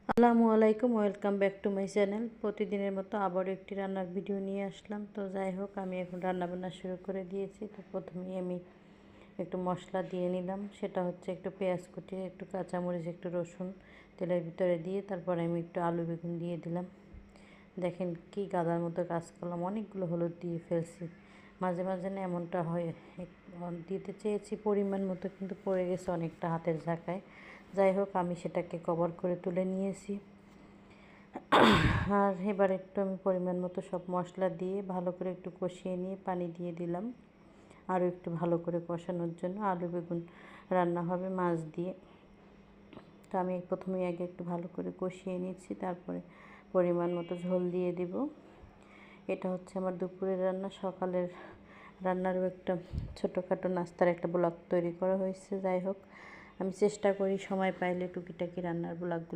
আসসালামু আলাইকুম, welcome back to my channel. প্রতিদিনের মতো আবারও একটি রান্নার ভিডিও নিয়ে আসলাম। তো যাই হোক, আমি এখন রান্নাবান্না শুরু করে দিয়েছি। তো প্রথমেই আমি একটু মশলা দিয়ে নিলাম। সেটা হচ্ছে একটু পেঁয়াজ কুচি, একটু কাঁচামরিচ, একটু রসুন তেলের ভিতরে দিয়ে তারপরে আমি একটু আলু বেগুন দিয়ে দিলাম। দেখেন কি গাদার মতো কাজ করলাম, অনেকগুলো হলুদ দিয়ে ফেলছি। মাঝে মাঝে না এমনটা হয়, দিতে চেয়েছি পরিমাণ মতো, কিন্তু পড়ে গেছে অনেকটা হাতের ঝাঁকায়। যাই হোক, আমি সেটাকে কভার করে তুলে নিয়েছি। আর এবার একটু আমি পরিমাণ মতো সব মশলা দিয়ে ভালো করে একটু কষিয়ে নিয়ে পানি দিয়ে দিলাম আরও একটু ভালো করে কষানোর জন্য। আলু বেগুন রান্না হবে মাছ দিয়ে। তো আমি প্রথমেই আগে একটু ভালো করে কষিয়ে নিচ্ছি, তারপরে পরিমাণ মতো ঝোল দিয়ে দিব। এটা হচ্ছে আমার দুপুরের রান্না। সকালের রান্নারও একটা ছোটোখাটো নাস্তার একটা ব্লগ তৈরি করা হয়েছে। যাই হোক, আমি চেষ্টা করি সময় পাইলে টুকিটাকি রান্নার ব্লগগুলো